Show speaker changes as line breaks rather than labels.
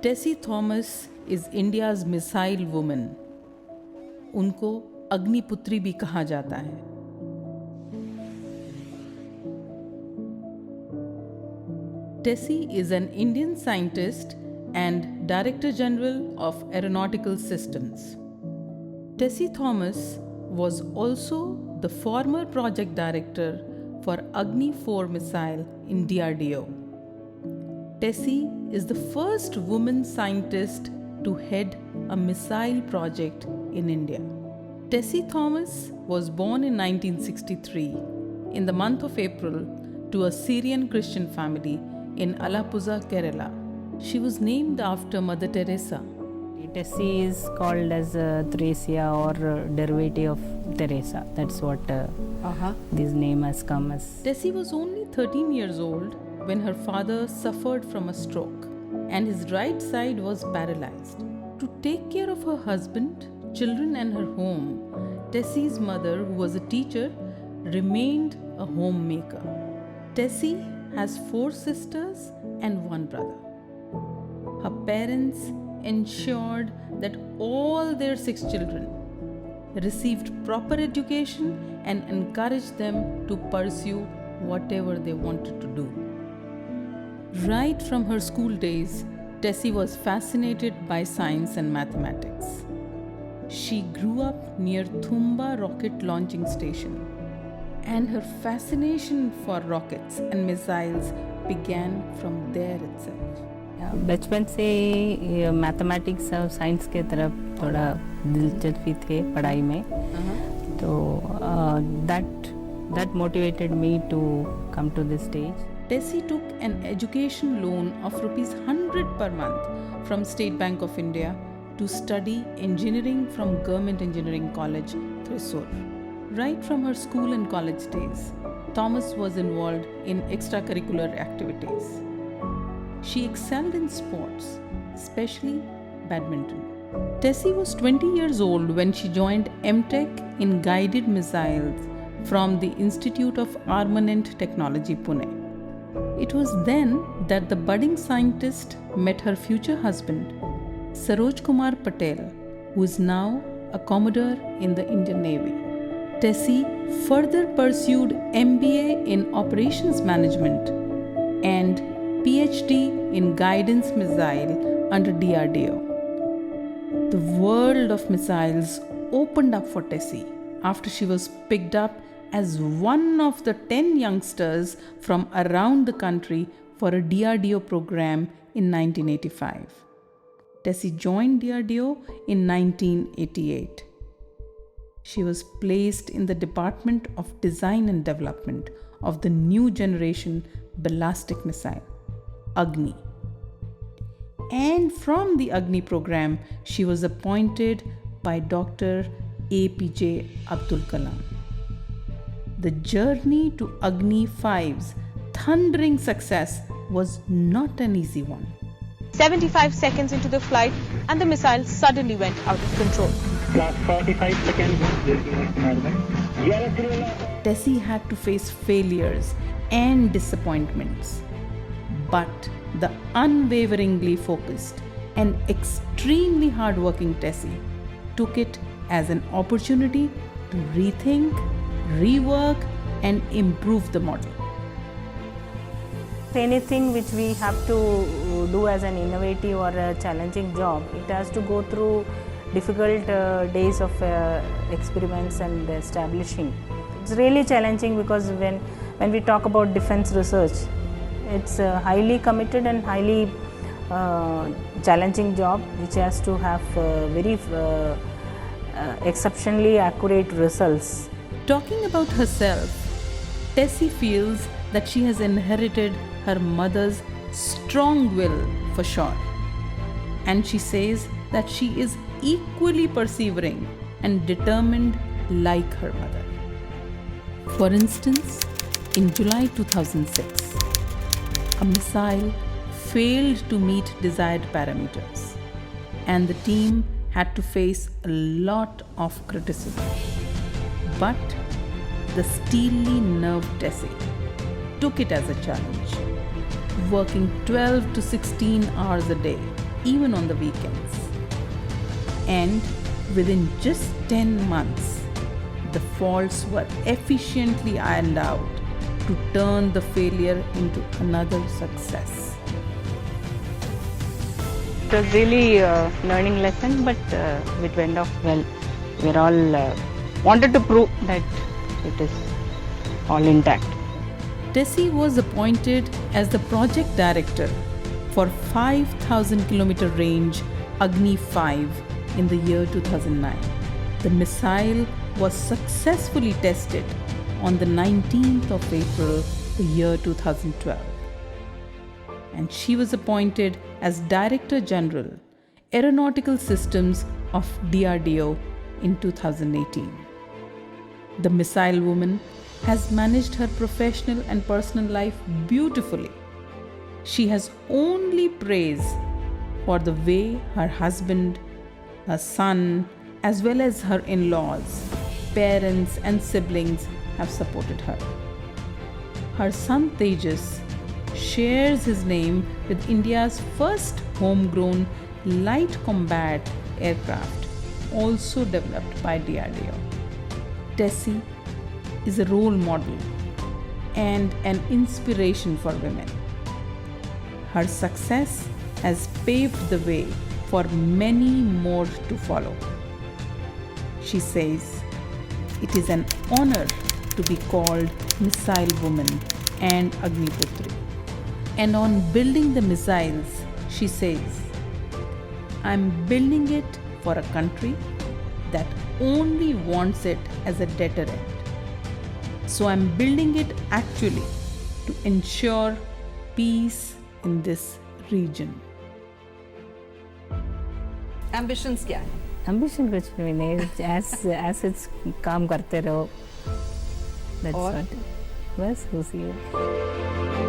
Tessy Thomas is India's missile woman. उनको अग्निपुत्री भी कहा जाता है. Tessy is an Indian scientist and Director General of Aeronautical Systems. Tessie Thomas was also the former project director for Agni 4 missile in DRDO. Tessie is the first woman scientist to head a missile project in India. Tessie Thomas was born in 1963 in the month of April to a Syrian Christian family in Alappuzha, Kerala. She was named after Mother Teresa.
Tessie is called as Theresia or derivative of Teresa. That's what this name has come as.
Tessie was only 13 years old when her father suffered from a stroke and his right side was paralyzed. To take care of her husband, children and her home, Tessie's mother, who was a teacher, remained a homemaker. Tessie has 4 sisters and 1 brother. Her parents ensured that all their 6 children received proper education and encouraged them to pursue whatever they wanted to do. Right from her school days, Tessie was fascinated by science and mathematics. She grew up near Thumba rocket launching station, and her fascination for rockets and missiles began from there itself.
बचपन से mathematics और science के तरफ थोड़ा दिलचस्पी थे पढ़ाई में. तो that motivated me to come to this stage.
Tessie took an education loan of rupees 100 per month from State Bank of India to study engineering from Government Engineering College, Thrissur. Right from her school and college days, Thomas was involved in extracurricular activities. She excelled in sports, especially badminton. Tessie was 20 years old when she joined M.Tech in guided missiles from the Institute of Armament Technology, Pune. It was then that the budding scientist met her future husband, Saroj Kumar Patel, who is now a Commodore in the Indian Navy. Tessie further pursued MBA in Operations Management and PhD in Guidance Missile under DRDO. The world of missiles opened up for Tessie after she was picked up as one of the 10 youngsters from around the country for a DRDO program in 1985. Tessie joined DRDO in 1988. She was placed in the Department of Design and Development of the new generation ballistic missile, Agni. And from the Agni program, she was appointed by Dr. APJ Abdul Kalam. The journey to Agni 5's thundering success was not an easy one.
75 seconds into the flight and the missile suddenly went out of control.
Last 45 seconds.
Tessie had to face failures and disappointments. But the unwaveringly focused and extremely hardworking Tessie took it as an opportunity to rethink, rework, and improve the model.
Anything which we have to do as an innovative or a challenging job, it has to go through difficult days of experiments and establishing. It's really challenging because when we talk about defense research, it's a highly committed and highly challenging job which has to have very exceptionally accurate results.
Talking about herself, Tessie feels that she has inherited her mother's strong will for sure. And she says that she is equally persevering and determined like her mother. For instance, in July 2006, a missile failed to meet desired parameters, and the team had to face a lot of criticism. But the steely nerved Tessie took it as a challenge, working 12 to 16 hours a day even on the weekends. And within just 10 months, the faults were efficiently ironed out to turn the failure into another success.
It was really a learning lesson, but it went off well. We're all wanted to prove that it is all intact.
Tessie was appointed as the project director for 5,000 kilometer range Agni 5 in the year 2009. The missile was successfully tested on the 19th of April, the year 2012. And she was appointed as Director General, Aeronautical Systems of DRDO in 2018. The missile woman has managed her professional and personal life beautifully. She has only praise for the way her husband, her son, as well as her in-laws, parents and siblings have supported her. Her son Tejas shares his name with India's first homegrown light combat aircraft, also developed by DRDO. Tessie is a role model and an inspiration for women. Her success has paved the way for many more to follow. She says, "It is an honor to be called Missile Woman and Agniputri." And on building the missiles, she says, "I'm building it for a country that only wants it as a deterrent. So I'm building it actually to ensure peace in this region."
Ambitions क्या है?
Ambition कुछ भी नहीं, as it's काम करते रहो. That's
और?
what. बस खुशी है.